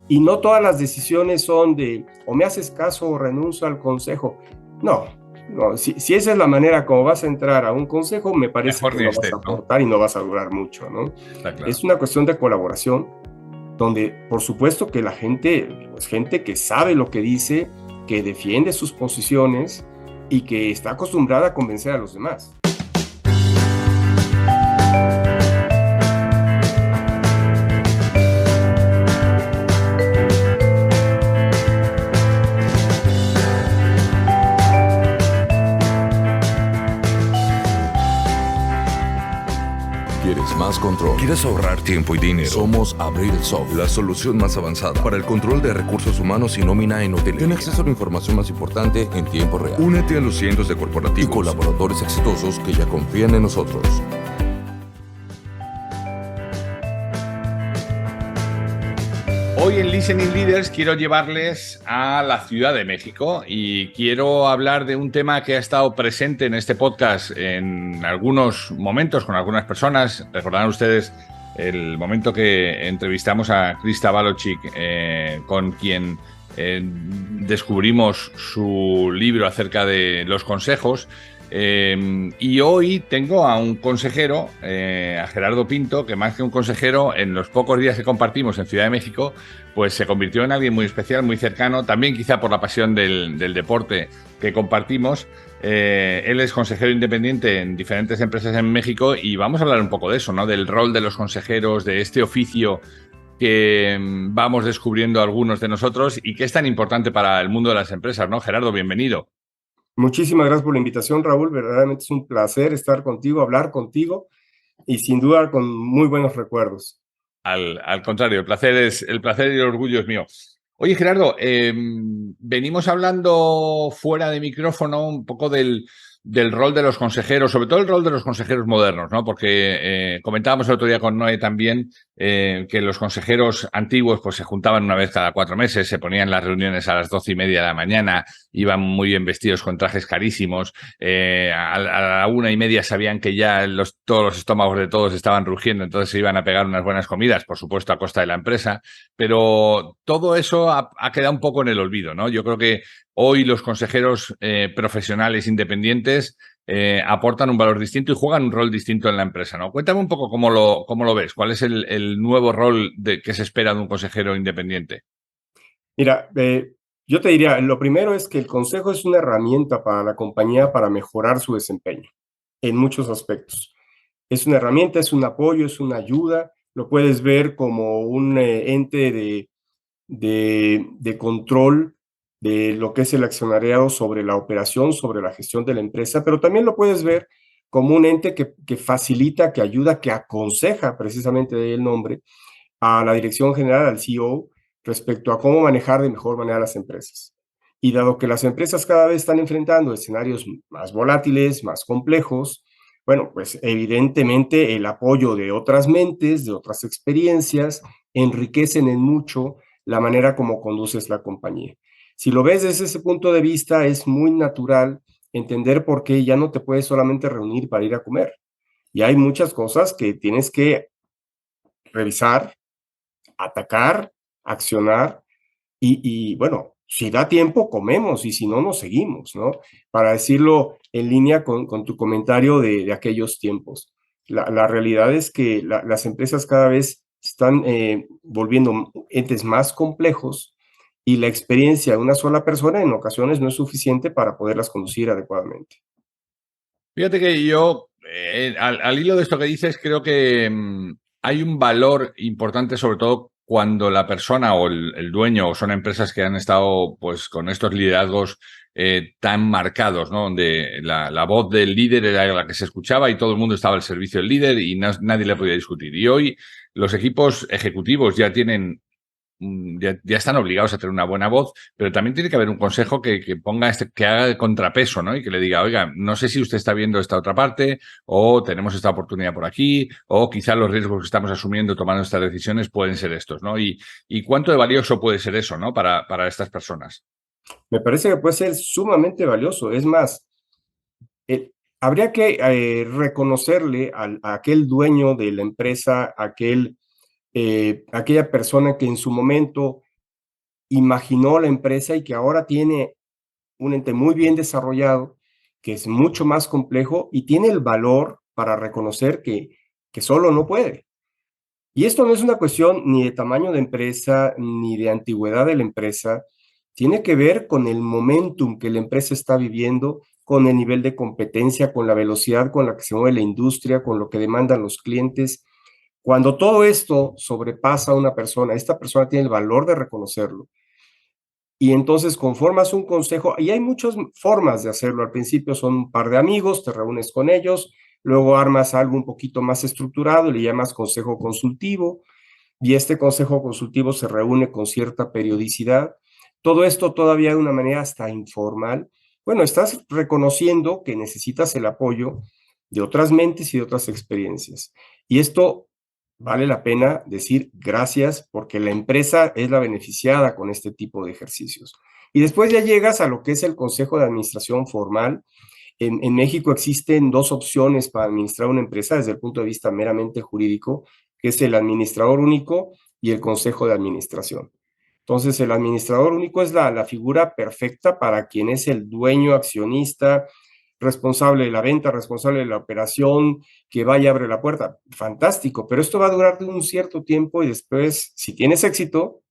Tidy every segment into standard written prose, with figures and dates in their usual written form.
Y no todas las decisiones son de o me haces caso o renuncio al consejo. No, no, si esa es la manera como vas a entrar a un consejo, me parece Mejor que ni no vas a estés, ¿no? aportar y no vas a durar mucho, ¿no? Está claro. Es una cuestión de colaboración donde, por supuesto, que la gente, pues gente que sabe lo que dice, que defiende sus posiciones y que está acostumbrada a convencer a los demás. ¿Quieres más control? ¿Quieres ahorrar tiempo y dinero? Somos Abril Soft, La solución más avanzada para el control de recursos humanos y nómina en hotelería. Tiene acceso a la información más importante en tiempo real. Únete a los cientos de Y corporativos colaboradores exitosos que ya confían en nosotros. Hoy en Listening Leaders quiero llevarles a la Ciudad de México y quiero hablar de un tema que ha estado presente en este podcast en algunos momentos con algunas personas. Recordarán ustedes el momento que entrevistamos a Krista Balochik, con quien descubrimos su libro acerca de los consejos. Y hoy tengo a un consejero, a Gerardo Pinto, que más que un consejero, en los pocos días que compartimos en Ciudad de México, pues se convirtió en alguien muy especial, muy cercano, también quizá por la pasión del deporte que compartimos. Él es consejero independiente en diferentes empresas en México y vamos a hablar un poco de eso, ¿no? Del rol de los consejeros, de este oficio que vamos descubriendo algunos de nosotros y que es tan importante para el mundo de las empresas, ¿no? Gerardo, bienvenido. Muchísimas gracias por la invitación, Raúl. Verdaderamente es un placer estar contigo, hablar contigo y sin duda con muy buenos recuerdos. Al contrario, el placer y el orgullo es mío. Oye, Gerardo, venimos hablando fuera de micrófono un poco del rol de los consejeros, sobre todo el rol de los consejeros modernos, ¿no? Porque comentábamos el otro día con Noé también que los consejeros antiguos pues se juntaban una vez cada 4 meses, se ponían las reuniones a las 12:30 de la mañana, iban muy bien vestidos con trajes carísimos, a la 1:30 sabían que ya todos los estómagos de todos estaban rugiendo, entonces se iban a pegar unas buenas comidas, por supuesto a costa de la empresa, pero todo eso ha quedado un poco en el olvido, ¿no? Yo creo que hoy los consejeros profesionales independientes aportan un valor distinto y juegan un rol distinto en la empresa, ¿no? Cuéntame un poco cómo lo ves, cuál es el nuevo rol que se espera de un consejero independiente. Mira, yo te diría, lo primero es que el consejo es una herramienta para la compañía para mejorar su desempeño en muchos aspectos. Es una herramienta, es un apoyo, es una ayuda, lo puedes ver como un ente de control de lo que es el accionariado sobre la operación, sobre la gestión de la empresa, pero también lo puedes ver como un ente que facilita, que ayuda, que aconseja, precisamente de ahí el nombre, a la dirección general, al CEO, respecto a cómo manejar de mejor manera las empresas. Y dado que las empresas cada vez están enfrentando escenarios más volátiles, más complejos, bueno, pues evidentemente el apoyo de otras mentes, de otras experiencias, enriquecen en mucho la manera como conduces la compañía. Si lo ves desde ese punto de vista, es muy natural entender por qué ya no te puedes solamente reunir para ir a comer. Y hay muchas cosas que tienes que revisar, atacar, accionar bueno, si da tiempo, comemos y si no, nos seguimos, ¿no? Para decirlo en línea con tu comentario de aquellos tiempos. La realidad es que las empresas cada vez están volviendo entes más complejos y la experiencia de una sola persona en ocasiones no es suficiente para poderlas conducir adecuadamente. Fíjate que yo, al hilo de esto que dices, creo que hay un valor importante, sobre todo cuando la persona o el dueño, o son empresas que han estado pues con estos liderazgos tan marcados, ¿no? Donde la voz del líder era la que se escuchaba y todo el mundo estaba al servicio del líder y nadie le podía discutir. Y hoy los equipos ejecutivos ya tienen ya están obligados a tener una buena voz, pero también tiene que haber un consejo que ponga que haga el contrapeso, ¿no? Y que le diga, oiga, no sé si usted está viendo esta otra parte, o tenemos esta oportunidad por aquí, o quizá los riesgos que estamos asumiendo tomando estas decisiones pueden ser estos, ¿no? Y cuánto de valioso puede ser eso, ¿no? Para estas personas. Me parece que puede ser sumamente valioso. Es más, habría que reconocerle a aquel dueño de la empresa, aquella persona que en su momento imaginó la empresa y que ahora tiene un ente muy bien desarrollado, que es mucho más complejo y tiene el valor para reconocer que solo no puede. Y esto no es una cuestión ni de tamaño de empresa, ni de antigüedad de la empresa, tiene que ver con el momentum que la empresa está viviendo, con el nivel de competencia, con la velocidad con la que se mueve la industria, con lo que demandan los clientes. Cuando todo esto sobrepasa a una persona, esta persona tiene el valor de reconocerlo. Y entonces conformas un consejo, y hay muchas formas de hacerlo. Al principio son un par de amigos, te reúnes con ellos, luego armas algo un poquito más estructurado, le llamas consejo consultivo, y este consejo consultivo se reúne con cierta periodicidad. Todo esto todavía de una manera hasta informal. Bueno, estás reconociendo que necesitas el apoyo de otras mentes y de otras experiencias. Y esto vale la pena decir gracias porque la empresa es la beneficiada con este tipo de ejercicios. Y después ya llegas a lo que es el consejo de administración formal. En México existen dos opciones para administrar una empresa desde el punto de vista meramente jurídico, que es el administrador único y el consejo de administración. Entonces, el administrador único es la figura perfecta para quien es el dueño, accionista, responsable de la venta, responsable de la operación, que vaya y abre la puerta. Fantástico, pero esto va a durar un cierto tiempo y después, si tienes éxito,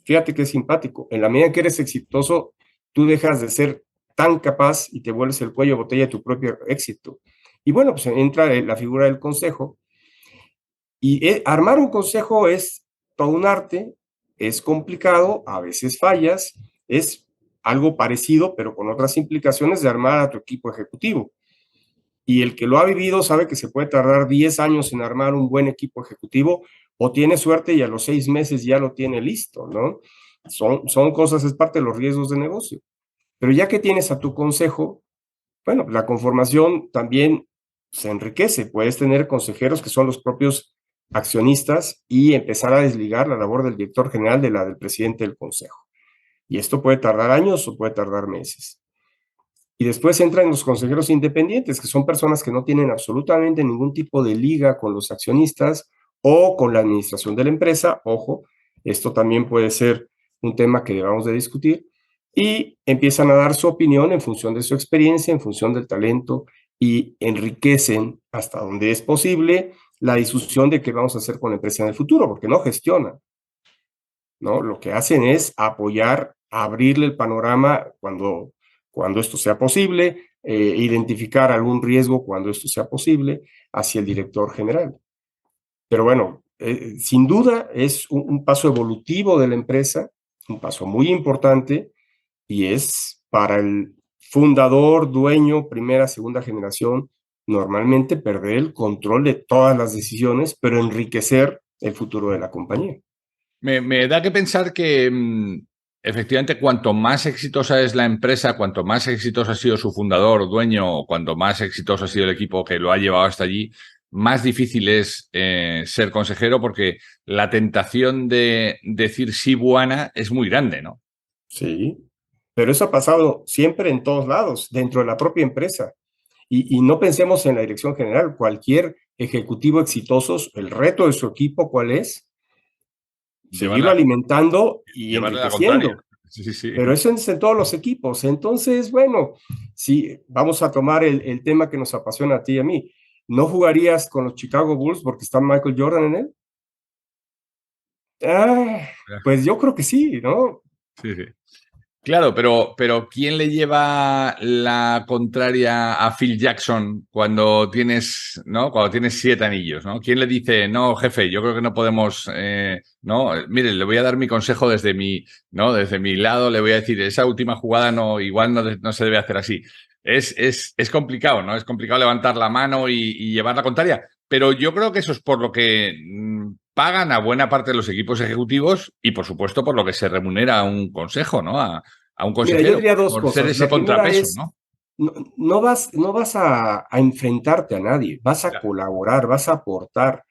fíjate que es simpático. En la medida que eres exitoso, tú dejas de ser tan capaz y te vuelves el cuello de botella de tu propio éxito. Y bueno, pues entra la figura del consejo. Y armar un consejo es todo un arte, es complicado, a veces fallas, es algo parecido, pero con otras implicaciones de armar a tu equipo ejecutivo. Y el que lo ha vivido sabe que se puede tardar 10 años en armar un buen equipo ejecutivo o tiene suerte y a los 6 meses ya lo tiene listo, ¿no? Son cosas, es parte de los riesgos de negocio. Pero ya que tienes a tu consejo, bueno, la conformación también se enriquece. Puedes tener consejeros que son los propios accionistas y empezar a desligar la labor del director general de la del presidente del consejo. Y esto puede tardar años o puede tardar meses. Y después entran los consejeros independientes, que son personas que no tienen absolutamente ningún tipo de liga con los accionistas o con la administración de la empresa. Ojo, esto también puede ser un tema que debamos de discutir. Y empiezan a dar su opinión en función de su experiencia, en función del talento, y enriquecen hasta donde es posible la discusión de qué vamos a hacer con la empresa en el futuro, porque no gestionan, ¿no? Lo que hacen es apoyar, abrirle el panorama cuando esto sea posible, identificar algún riesgo cuando esto sea posible hacia el director general. Pero bueno, sin duda es un paso evolutivo de la empresa, un paso muy importante y es para el fundador, dueño, primera, segunda generación, normalmente perder el control de todas las decisiones, pero enriquecer el futuro de la compañía. Me da que pensar que efectivamente cuanto más exitosa es la empresa, cuanto más exitoso ha sido su fundador, dueño, o cuanto más exitoso ha sido el equipo que lo ha llevado hasta allí, más difícil es ser consejero porque la tentación de decir sí buena es muy grande, ¿no? Sí, pero eso ha pasado siempre en todos lados, dentro de la propia empresa. Y no pensemos en la dirección general, cualquier ejecutivo exitoso, el reto de su equipo, ¿cuál es? Seguirlo alimentando y enriqueciendo. Sí, sí. Pero eso es en todos los equipos. Entonces, bueno, si vamos a tomar el tema que nos apasiona a ti y a mí, ¿no jugarías con los Chicago Bulls porque está Michael Jordan en él? Pues yo creo que sí, ¿no? Sí, sí. Claro, pero ¿quién le lleva la contraria a Phil Jackson cuando tienes, ¿no? Cuando tienes 7 anillos, ¿no? ¿Quién le dice, no, jefe, yo creo que no podemos, no? Mire, le voy a dar mi consejo desde mi, ¿no? Desde mi lado, le voy a decir, esa última jugada no, igual no se debe hacer así. Es complicado, ¿no? Es complicado levantar la mano y llevar la contraria. Pero yo creo que eso es por lo que pagan a buena parte de los equipos ejecutivos y, por supuesto, por lo que se remunera a un consejo, ¿no? A un consejero. Mira, yo diría dos por cosas. ser ese contrapeso, ¿no? No vas a enfrentarte a nadie, vas a Claro. colaborar, vas a aportar.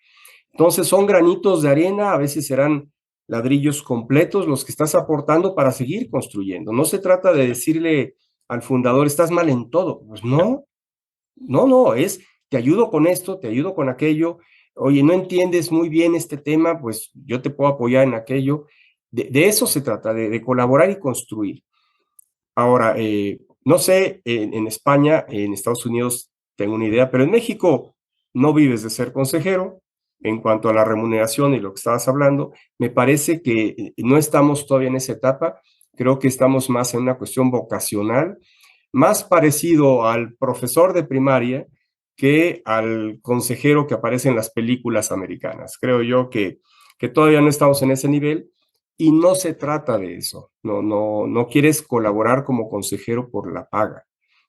Entonces son granitos de arena, a veces serán ladrillos completos los que estás aportando para seguir construyendo. No se trata de decirle al fundador, estás mal en todo. Pues no, es, te ayudo con esto, te ayudo con aquello. Oye, no entiendes muy bien este tema, pues yo te puedo apoyar en aquello. De eso se trata, de colaborar y construir. Ahora, no sé, en España, en Estados Unidos, tengo una idea, pero en México no vives de ser consejero. En cuanto a la remuneración y lo que estabas hablando, me parece que no estamos todavía en esa etapa. Creo que estamos más en una cuestión vocacional, más parecido al profesor de primaria que al consejero que aparece en las películas americanas. Creo yo que todavía no estamos en ese nivel y no se trata de eso. No quieres colaborar como consejero por la paga.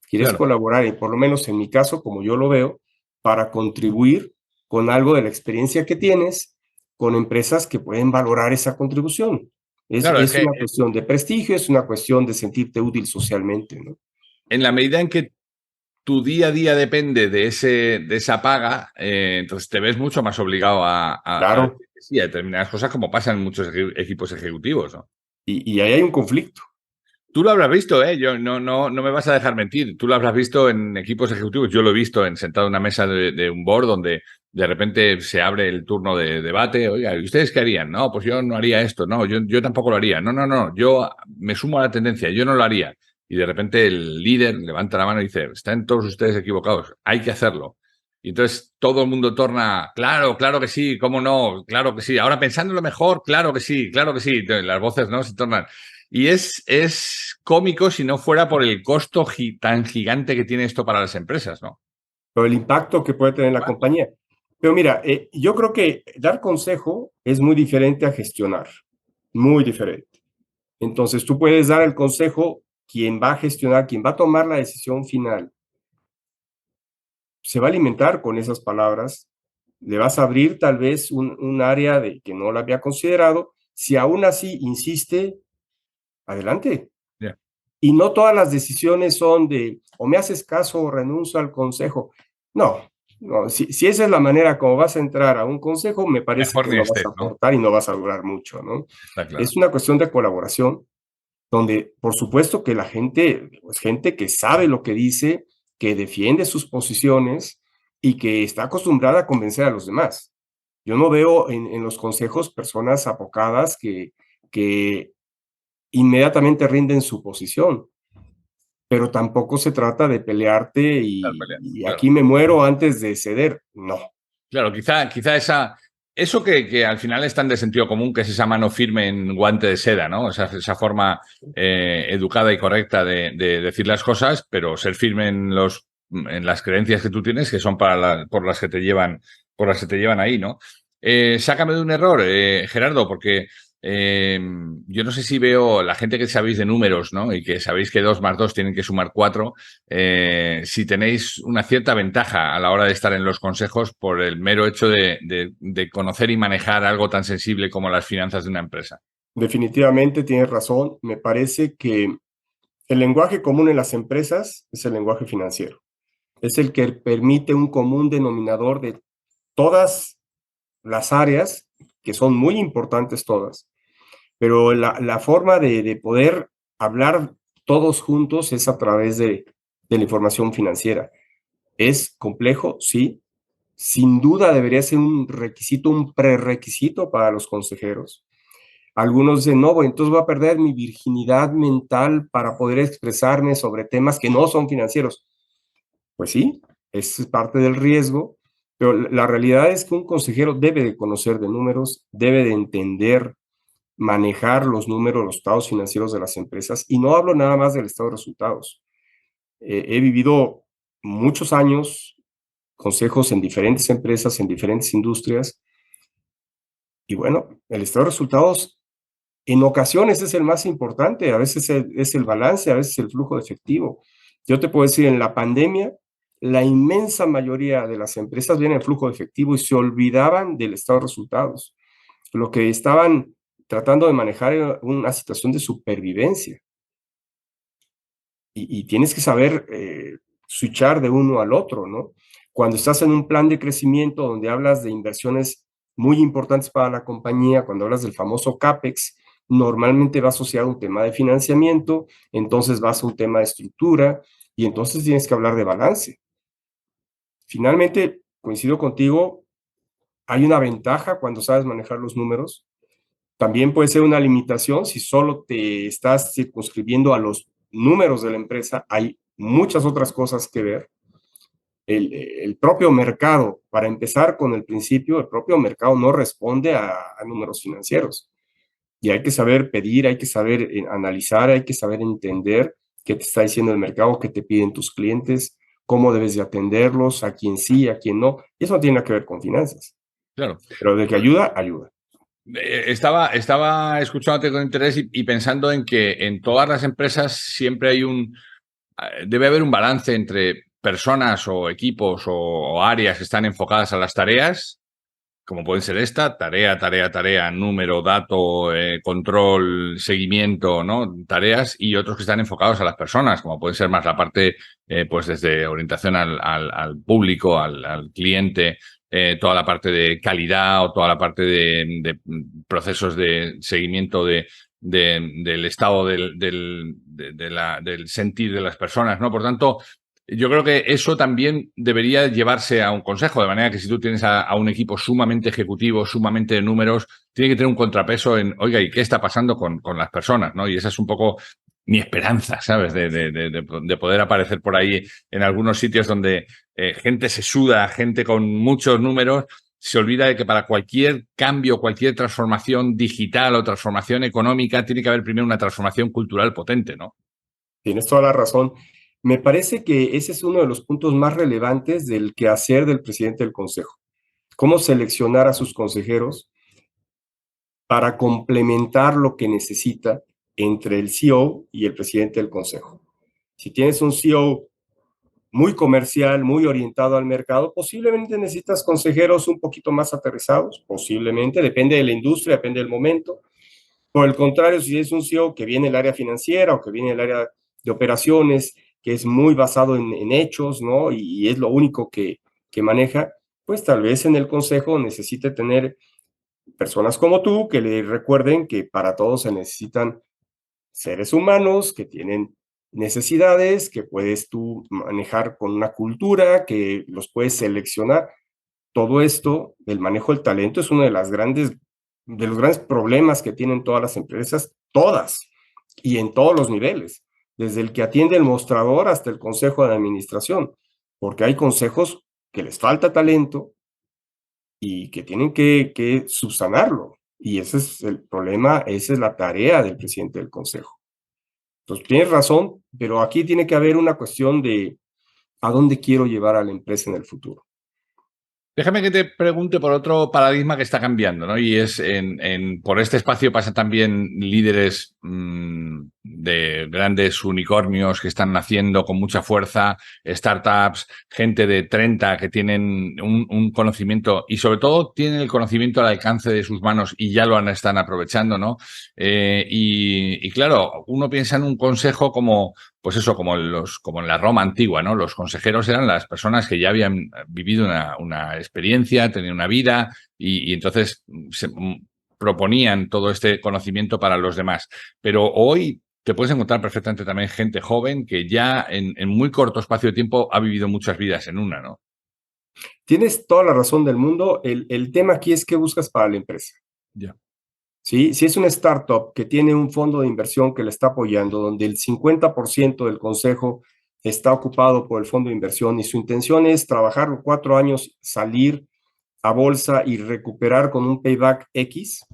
Quieres Claro. colaborar, y por lo menos en mi caso, como yo lo veo, para contribuir con algo de la experiencia que tienes con empresas que pueden valorar esa contribución. Claro, es Es que una cuestión de prestigio, es una cuestión de sentirte útil socialmente, ¿no? en la medida en que tu día a día depende de esa paga, entonces te ves mucho más obligado a Claro, decir que sí a determinadas cosas, como pasa en muchos equipos ejecutivos, ¿no? y ahí hay un conflicto. Tú lo habrás visto, ¿eh? Yo no me vas a dejar mentir. Tú lo habrás visto en equipos ejecutivos. Yo lo he visto sentado en una mesa de un board donde de repente se abre el turno de debate. Oiga, ¿y ustedes qué harían? No, pues yo no haría esto. No, yo tampoco lo haría. No. Yo me sumo a la tendencia. Yo no lo haría. Y de repente el líder levanta la mano y dice, están todos ustedes equivocados. Hay que hacerlo. Y entonces todo el mundo torna, claro que sí, cómo no, claro que sí. Ahora pensándolo mejor, claro que sí, claro que sí. Entonces, las voces no se tornan. Y es cómico si no fuera por el costo tan gigante que tiene esto para las empresas, ¿no? Pero el impacto que puede tener la compañía. Pero mira, yo creo que dar consejo es muy diferente a gestionar, muy diferente. Entonces, tú puedes dar el consejo, quien va a gestionar, quien va a tomar la decisión final, se va a alimentar con esas palabras, le vas a abrir tal vez un área de que no la había considerado. Si aún así insiste, adelante. Yeah. Y no todas las decisiones son de o me haces caso o renuncio al consejo. No, si esa es la manera como vas a entrar a un consejo, me parece Mejor que ni no vas estés, a ¿no? aportar y no vas a lograr mucho, ¿no? Está claro. Es una cuestión de colaboración donde, por supuesto, que la gente, pues gente que sabe lo que dice, que defiende sus posiciones y que está acostumbrada a convencer a los demás. Yo no veo en los consejos personas apocadas que inmediatamente rinden su posición, pero tampoco se trata de pelearte Claro, y claro. aquí me muero antes de ceder. No. Claro, quizá eso que al final es tan de sentido común, que es esa mano firme en guante de seda, ¿no? Esa forma educada y correcta de decir las cosas, pero ser firme en las creencias que tú tienes, que son por las que te llevan ahí, ¿no? Sácame de un error, Gerardo, porque yo no sé si veo la gente que sabéis de números, ¿no? Y que sabéis que 2 más 2 tienen que sumar 4, si tenéis una cierta ventaja a la hora de estar en los consejos por el mero hecho de conocer y manejar algo tan sensible como las finanzas de una empresa. Definitivamente tienes razón. Me parece que el lenguaje común en las empresas es el lenguaje financiero. Es el que permite un común denominador de todas las áreas, que son muy importantes todas, pero la forma de poder hablar todos juntos es a través de la información financiera. ¿Es complejo? Sí. Sin duda debería ser un requisito, un prerequisito para los consejeros. Algunos dicen, no, entonces voy a perder mi virginidad mental para poder expresarme sobre temas que no son financieros. Pues sí, es parte del riesgo, pero la realidad es que un consejero debe de conocer de números, debe de entender, manejar los números, los estados financieros de las empresas, y no hablo nada más del estado de resultados. He vivido muchos años consejos en diferentes empresas, en diferentes industrias, y bueno, el estado de resultados en ocasiones es el más importante, a veces es el balance, a veces el flujo de efectivo. Yo te puedo decir, en la pandemia, la inmensa mayoría de las empresas vienen en flujo de efectivo y se olvidaban del estado de resultados. Lo que estaban tratando de manejar era una situación de supervivencia. Y tienes que saber switchar de uno al otro, ¿no? Cuando estás en un plan de crecimiento donde hablas de inversiones muy importantes para la compañía, cuando hablas del famoso CAPEX, normalmente va asociado a un tema de financiamiento, entonces vas a un tema de estructura y entonces tienes que hablar de balance. Finalmente, coincido contigo, hay una ventaja cuando sabes manejar los números, También puede ser una limitación si solo te estás circunscribiendo a los números de la empresa. Hay muchas otras cosas que ver. El propio mercado, para empezar con el principio, el propio mercado no responde a números financieros. Y hay que saber pedir, hay que saber analizar, hay que saber entender qué te está diciendo el mercado, qué te piden tus clientes, cómo debes de atenderlos, a quién sí, a quién no. Y eso no tiene nada que ver con finanzas. Claro. Pero de que ayuda, ayuda. Estaba escuchándote con interés y pensando en que en todas las empresas siempre hay debe haber un balance entre personas o equipos o áreas que están enfocadas a las tareas, como pueden ser esta, tarea, número, dato, control, seguimiento, ¿no? Tareas, y otros que están enfocados a las personas, como puede ser más la parte, pues desde orientación al público, al cliente, toda la parte de calidad o toda la parte de procesos de seguimiento del estado del sentir de las personas, ¿no? Por tanto, yo creo que eso también debería llevarse a un consejo, de manera que si tú tienes a un equipo sumamente ejecutivo, sumamente de números, tiene que tener un contrapeso en, oiga, ¿y qué está pasando con las personas? ¿No? Y esa es un poco mi esperanza, ¿sabes? De poder aparecer por ahí en algunos sitios donde gente se suda, gente con muchos números, se olvida de que para cualquier cambio, cualquier transformación digital o transformación económica, tiene que haber primero una transformación cultural potente, ¿no? Tienes toda la razón. Me parece que ese es uno de los puntos más relevantes del quehacer del presidente del Consejo. Cómo seleccionar a sus consejeros para complementar lo que necesita entre el CEO y el presidente del Consejo. Si tienes un CEO muy comercial, muy orientado al mercado, posiblemente necesitas consejeros un poquito más aterrizados, posiblemente, depende de la industria, depende del momento. Por el contrario, si es un CEO que viene del área financiera o que viene del área de operaciones, que es muy basado en hechos, ¿no? Y es lo único que maneja, pues tal vez en el consejo necesite tener personas como tú que le recuerden que para todos se necesitan seres humanos que tienen necesidades, que puedes tú manejar con una cultura, que los puedes seleccionar. Todo esto, el manejo del talento es uno de los grandes problemas que tienen todas las empresas, todas, y en todos los niveles, desde el que atiende el mostrador hasta el consejo de administración, porque hay consejos que les falta talento y que tienen que subsanarlo. Y ese es el problema, esa es la tarea del presidente del consejo. Entonces, tienes razón, pero aquí tiene que haber una cuestión de a dónde quiero llevar a la empresa en el futuro. Déjame que te pregunte por otro paradigma que está cambiando, ¿no? Y es por este espacio pasan también líderes de grandes unicornios que están naciendo con mucha fuerza, startups, gente de 30 que tienen un conocimiento y sobre todo tienen el conocimiento al alcance de sus manos y ya están aprovechando, ¿no? Y claro, uno piensa en un consejo como, pues eso, como en la Roma antigua, ¿no? Los consejeros eran las personas que ya habían vivido una experiencia, tenían una vida y entonces se proponían todo este conocimiento para los demás. Pero hoy te puedes encontrar perfectamente también gente joven que ya en muy corto espacio de tiempo ha vivido muchas vidas en una, ¿no? Tienes toda la razón del mundo. El tema aquí es qué buscas para la empresa. Ya. ¿Sí? Si es una startup que tiene un fondo de inversión que le está apoyando, donde el 50% del consejo está ocupado por el fondo de inversión y su intención es trabajar 4 años, salir a bolsa y recuperar con un payback X,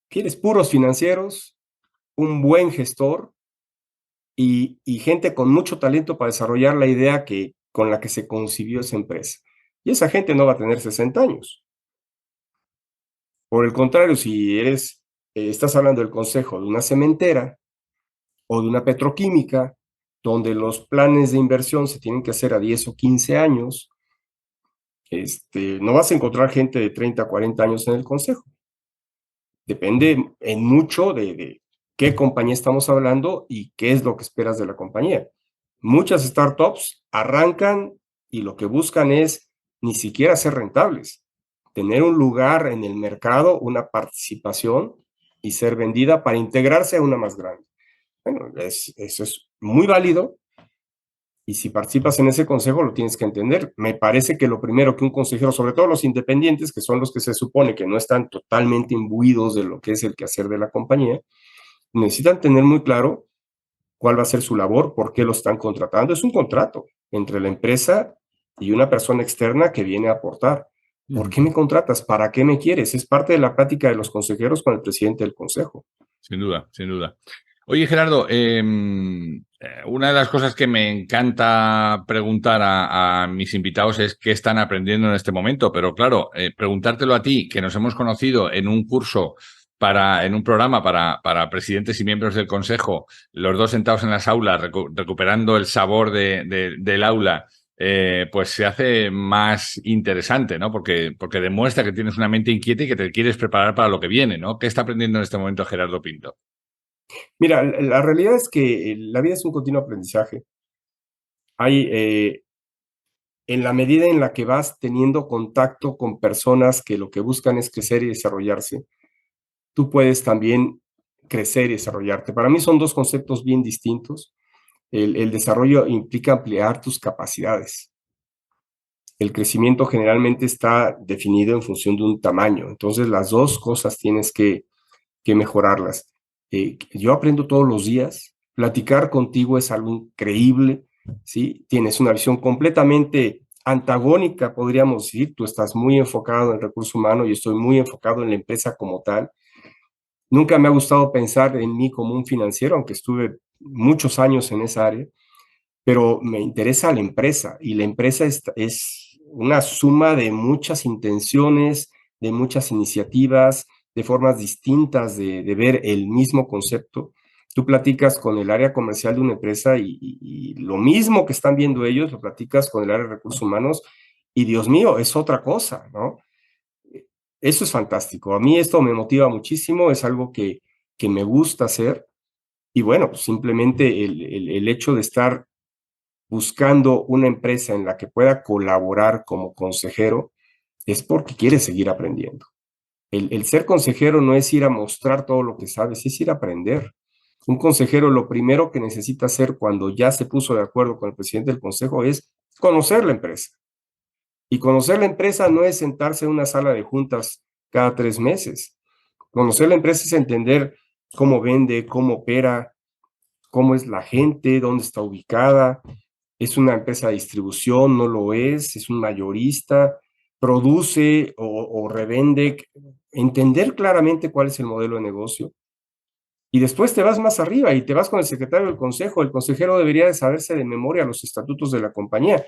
quieres puros financieros, un buen gestor y gente con mucho talento para desarrollar la idea con la que se concibió esa empresa. Y esa gente no va a tener 60 años. Por el contrario, si estás hablando del consejo de una cementera o de una petroquímica, donde los planes de inversión se tienen que hacer a 10 o 15 años, no vas a encontrar gente de 30, 40 años en el consejo. Depende en mucho de qué compañía estamos hablando y qué es lo que esperas de la compañía. Muchas startups arrancan y lo que buscan es ni siquiera ser rentables, tener un lugar en el mercado, una participación y ser vendida para integrarse a una más grande. Bueno, eso es muy válido, Y si participas en ese consejo, lo tienes que entender. Me parece que lo primero que un consejero, sobre todo los independientes, que son los que se supone que no están totalmente imbuidos de lo que es el quehacer de la compañía, necesitan tener muy claro cuál va a ser su labor, por qué lo están contratando. Es un contrato entre la empresa y una persona externa que viene a aportar. ¿Por qué me contratas? ¿Para qué me quieres? Es parte de la práctica de los consejeros con el presidente del consejo. Sin duda, sin duda. Oye, Gerardo, una de las cosas que me encanta preguntar a mis invitados es qué están aprendiendo en este momento, pero claro, preguntártelo a ti, que nos hemos conocido en un curso en un programa para presidentes y miembros del consejo, los dos sentados en las aulas, recuperando el sabor del aula, pues se hace más interesante, ¿no? Porque demuestra que tienes una mente inquieta y que te quieres preparar para lo que viene, ¿no? ¿Qué está aprendiendo en este momento Gerardo Pinto? Mira, la realidad es que la vida es un continuo aprendizaje. Hay, en la medida en la que vas teniendo contacto con personas que lo que buscan es crecer y desarrollarse, tú puedes también crecer y desarrollarte. Para mí son dos conceptos bien distintos. El desarrollo implica ampliar tus capacidades. El crecimiento generalmente está definido en función de un tamaño. Entonces, las dos cosas tienes que mejorarlas. Yo aprendo todos los días. Platicar contigo es algo increíble, ¿sí? Tienes una visión completamente antagónica, podríamos decir. Tú estás muy enfocado en el recurso humano y estoy muy enfocado en la empresa como tal. Nunca me ha gustado pensar en mí como un financiero, aunque estuve muchos años en esa área, pero me interesa la empresa y la empresa es una suma de muchas intenciones, de muchas iniciativas, de formas distintas de ver el mismo concepto. Tú platicas con el área comercial de una empresa y lo mismo que están viendo ellos, lo platicas con el área de recursos humanos y Dios mío, es otra cosa, ¿no? Eso es fantástico. A mí esto me motiva muchísimo, es algo que me gusta hacer y bueno, pues simplemente el hecho de estar buscando una empresa en la que pueda colaborar como consejero es porque quiere seguir aprendiendo. El ser consejero no es ir a mostrar todo lo que sabes, es ir a aprender. Un consejero lo primero que necesita hacer cuando ya se puso de acuerdo con el presidente del consejo es conocer la empresa. Y conocer la empresa no es sentarse en una sala de juntas cada 3 meses. Conocer la empresa es entender cómo vende, cómo opera, cómo es la gente, dónde está ubicada. ¿Es una empresa de distribución? ¿No lo es? ¿Es un mayorista? ¿Produce o revende? Entender claramente cuál es el modelo de negocio. Y después te vas más arriba y te vas con el secretario del consejo. El consejero debería de saberse de memoria los estatutos de la compañía.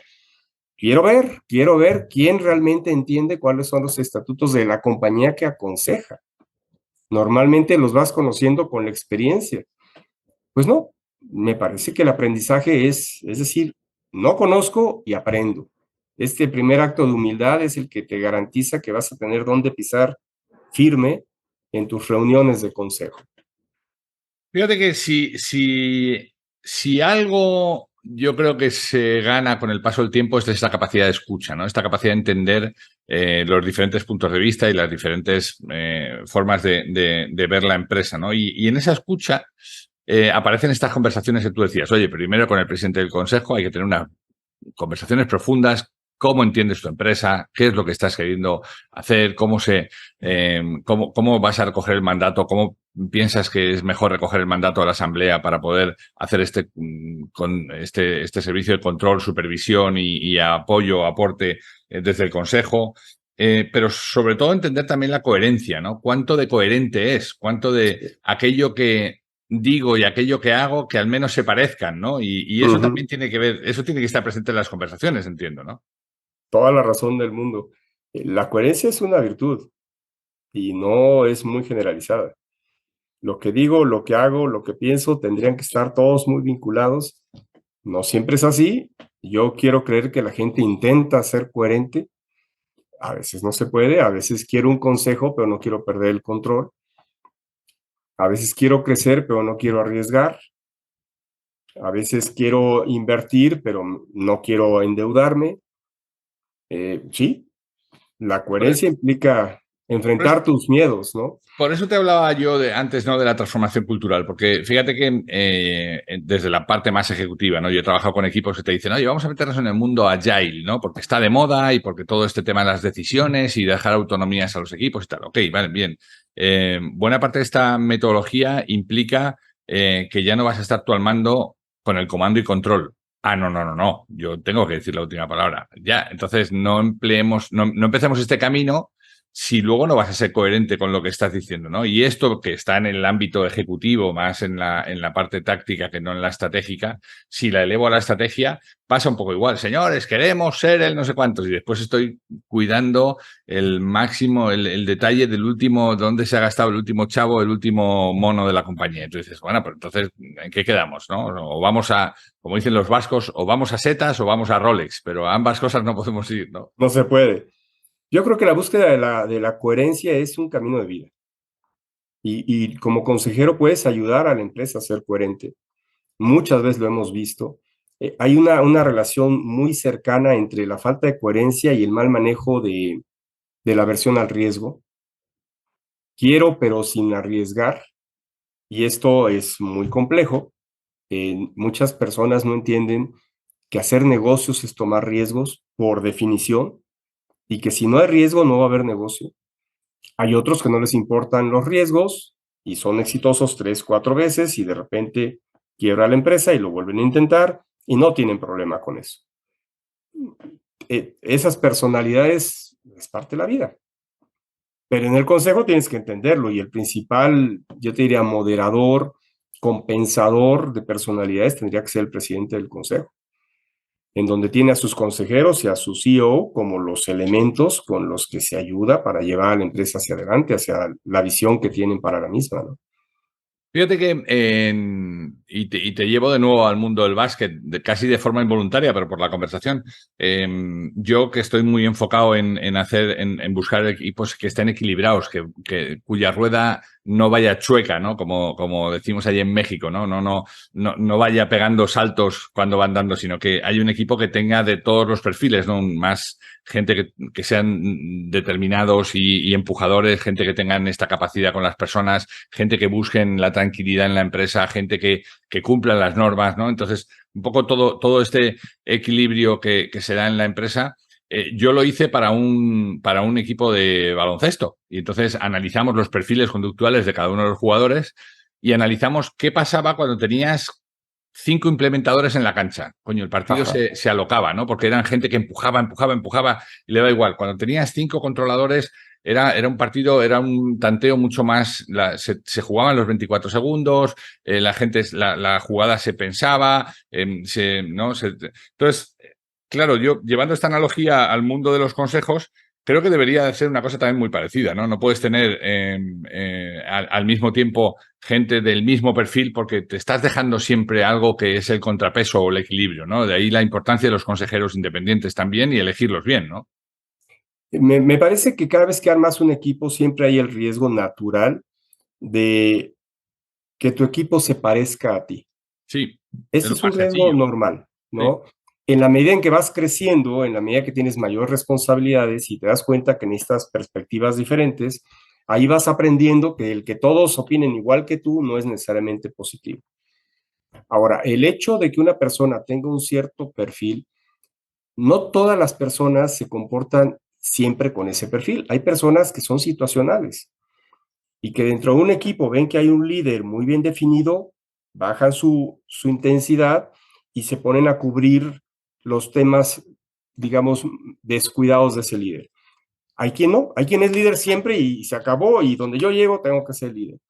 Quiero ver quién realmente entiende cuáles son los estatutos de la compañía que aconseja. Normalmente los vas conociendo con la experiencia. Pues no, me parece que el aprendizaje es decir, no conozco y aprendo. Este primer acto de humildad es el que te garantiza que vas a tener dónde pisar firme en tus reuniones de consejo. Fíjate que si algo yo creo que se gana con el paso del tiempo es esta capacidad de escucha, ¿no? Esta capacidad de entender los diferentes puntos de vista y las diferentes formas de ver la empresa, ¿no? Y en esa escucha aparecen estas conversaciones que tú decías. Oye, primero con el presidente del consejo hay que tener unas conversaciones profundas. ¿Cómo entiendes tu empresa? ¿Qué es lo que estás queriendo hacer? ¿Cómo vas a recoger el mandato? ¿Cómo piensas que es mejor recoger el mandato a la asamblea para poder hacer este servicio de control, supervisión y apoyo, aporte desde el consejo? Pero sobre todo entender también la coherencia, ¿no? ¿Cuánto de coherente es? ¿Cuánto de aquello que digo y aquello que hago que al menos se parezcan, ¿no? Y eso también tiene que ver, eso tiene que estar presente en las conversaciones, entiendo, ¿no? Toda la razón del mundo. La coherencia es una virtud y no es muy generalizada. Lo que digo, lo que hago, lo que pienso, tendrían que estar todos muy vinculados. No siempre es así. Yo quiero creer que la gente intenta ser coherente. A veces no se puede, a veces quiero un consejo, pero no quiero perder el control. A veces quiero crecer, pero no quiero arriesgar. A veces quiero invertir, pero no quiero endeudarme. Sí, la coherencia implica enfrentar tus miedos, ¿no? Por eso te hablaba yo antes, ¿no?, de la transformación cultural, porque fíjate que desde la parte más ejecutiva, ¿no? Yo he trabajado con equipos que te dicen, oye, vamos a meternos en el mundo agile, ¿no? Porque está de moda y porque todo este tema de las decisiones y dejar autonomías a los equipos y tal. Ok, vale, bien. Buena parte de esta metodología implica que ya no vas a estar tú al mando con el comando y control. Ah, no. Yo tengo que decir la última palabra. Ya, entonces no empecemos este camino si luego no vas a ser coherente con lo que estás diciendo, ¿no? Y esto que está en el ámbito ejecutivo, más en la parte táctica que no en la estratégica, si la elevo a la estrategia, pasa un poco igual. Señores, queremos ser el no sé cuántos, y después estoy cuidando el máximo, el detalle del último, dónde se ha gastado el último chavo, el último mono de la compañía. Entonces dices, bueno, pues entonces, ¿en qué quedamos, no? O vamos a, como dicen los vascos, o vamos a setas o vamos a Rolex, pero a ambas cosas no podemos ir, ¿no? No se puede. Yo creo que la búsqueda de la coherencia es un camino de vida. Y como consejero puedes ayudar a la empresa a ser coherente. Muchas veces lo hemos visto. Hay una relación muy cercana entre la falta de coherencia y el mal manejo de la aversión al riesgo. Quiero, pero sin arriesgar. Y esto es muy complejo. Muchas personas no entienden que hacer negocios es tomar riesgos por definición y que si no hay riesgo no va a haber negocio. Hay otros que no les importan los riesgos y son exitosos 3, 4 veces y de repente quiebra la empresa y lo vuelven a intentar y no tienen problema con eso. Esas personalidades es parte de la vida. Pero en el consejo tienes que entenderlo y el principal, yo te diría, moderador, compensador de personalidades tendría que ser el presidente del consejo, en donde tiene a sus consejeros y a su CEO como los elementos con los que se ayuda para llevar a la empresa hacia adelante, hacia la visión que tienen para la misma, ¿no? Fíjate que, y te llevo de nuevo al mundo del básquet, casi de forma involuntaria, pero por la conversación. Yo que estoy muy enfocado en buscar equipos que estén equilibrados, cuya rueda no vaya chueca, ¿no? Como decimos allí en México, ¿no? No vaya pegando saltos cuando van dando, sino que hay un equipo que tenga de todos los perfiles, ¿no? Más gente que sean determinados y empujadores, gente que tengan esta capacidad con las personas, gente que busquen la tranquilidad en la empresa, gente que cumplan las normas, ¿no? Entonces, un poco todo este equilibrio que se da en la empresa, yo lo hice para un equipo de baloncesto. Y entonces analizamos los perfiles conductuales de cada uno de los jugadores y analizamos qué pasaba cuando tenías 5 implementadores en la cancha. Coño, el partido se alocaba, ¿no? Porque eran gente que empujaba y le da igual. Cuando tenías 5 controladores, era un partido, era un tanteo mucho más, se jugaban los 24 segundos, la jugada se pensaba, ¿no? Entonces, claro, yo llevando esta analogía al mundo de los consejos, creo que debería ser una cosa también muy parecida, ¿no? No puedes tener al mismo tiempo gente del mismo perfil porque te estás dejando siempre algo que es el contrapeso o el equilibrio, ¿no? De ahí la importancia de los consejeros independientes también y elegirlos bien, ¿no? Me parece que cada vez que armas un equipo siempre hay el riesgo natural de que tu equipo se parezca a ti. Sí. Ese es un riesgo normal, ¿no? Sí. En la medida en que vas creciendo, en la medida que tienes mayores responsabilidades y te das cuenta que necesitas perspectivas diferentes, ahí vas aprendiendo que el que todos opinen igual que tú no es necesariamente positivo. Ahora, el hecho de que una persona tenga un cierto perfil, no todas las personas se comportan siempre con ese perfil. Hay personas que son situacionales y que dentro de un equipo ven que hay un líder muy bien definido, bajan su intensidad y se ponen a cubrir los temas, digamos, descuidados de ese líder. Hay quien no, hay quien es líder siempre y se acabó y donde yo llego tengo que ser líder.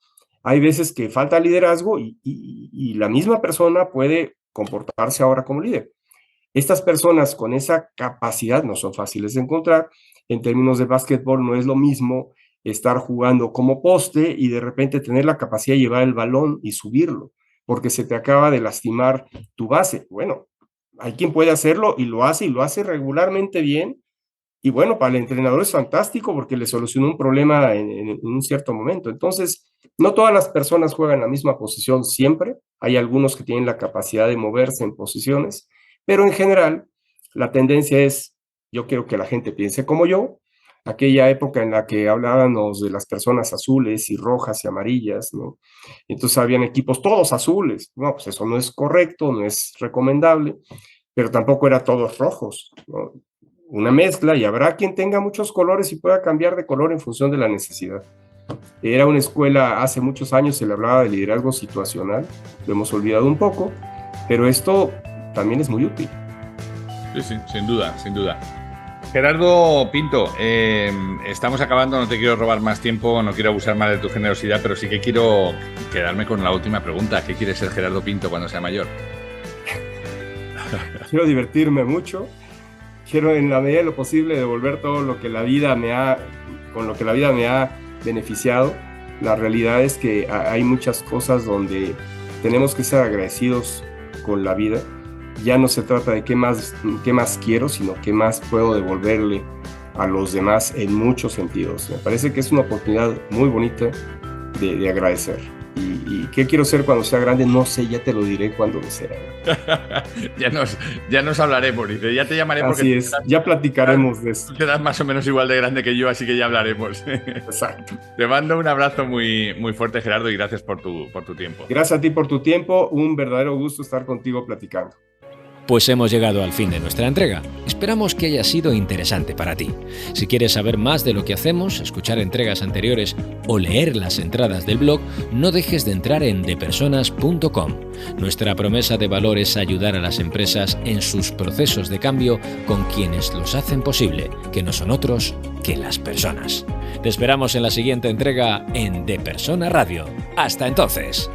Hay veces que falta liderazgo y la misma persona puede comportarse ahora como líder. Estas personas con esa capacidad no son fáciles de encontrar. En términos de básquetbol no es lo mismo estar jugando como poste y de repente tener la capacidad de llevar el balón y subirlo, porque se te acaba de lastimar tu base. Bueno, hay quien puede hacerlo y lo hace regularmente bien. Y bueno, para el entrenador es fantástico porque le solucionó un problema en un cierto momento. Entonces, no todas las personas juegan la misma posición siempre. Hay algunos que tienen la capacidad de moverse en posiciones, pero en general la tendencia es, yo quiero que la gente piense como yo aquella época en la que hablábamos de las personas azules y rojas y amarillas, ¿no? Entonces habían equipos todos azules. No, pues eso no es correcto, no es recomendable, pero tampoco era todos rojos, ¿no? Una mezcla, y habrá quien tenga muchos colores y pueda cambiar de color en función de la necesidad. Era una escuela, hace muchos años se le hablaba de liderazgo situacional, lo hemos olvidado un poco, pero esto también es muy útil. Sí, sí, sin duda, sin duda. Gerardo Pinto, estamos acabando, no te quiero robar más tiempo, no quiero abusar más de tu generosidad, pero sí que quiero quedarme con la última pregunta. ¿Qué quiere ser Gerardo Pinto cuando sea mayor? Quiero divertirme mucho, quiero en la medida de lo posible devolver todo lo que la vida con lo que la vida me ha beneficiado. La realidad es que hay muchas cosas donde tenemos que ser agradecidos con la vida. Ya no se trata de qué más quiero, sino qué más puedo devolverle a los demás en muchos sentidos. Me parece que es una oportunidad muy bonita de agradecer. ¿Y qué quiero ser cuando sea grande? No sé, ya te lo diré cuando lo sea. ya nos hablaremos, dice. Ya te llamaré porque... Así es, ya platicaremos de eso. Tú serás más o menos igual de grande que yo, así que ya hablaremos. Exacto. Te mando un abrazo muy, muy fuerte, Gerardo, y gracias por tu tiempo. Gracias a ti por tu tiempo. Un verdadero gusto estar contigo platicando. Pues hemos llegado al fin de nuestra entrega. Esperamos que haya sido interesante para ti. Si quieres saber más de lo que hacemos, escuchar entregas anteriores o leer las entradas del blog, no dejes de entrar en depersonas.com. Nuestra promesa de valor es ayudar a las empresas en sus procesos de cambio con quienes los hacen posible, que no son otros que las personas. Te esperamos en la siguiente entrega en De Persona Radio. Hasta entonces.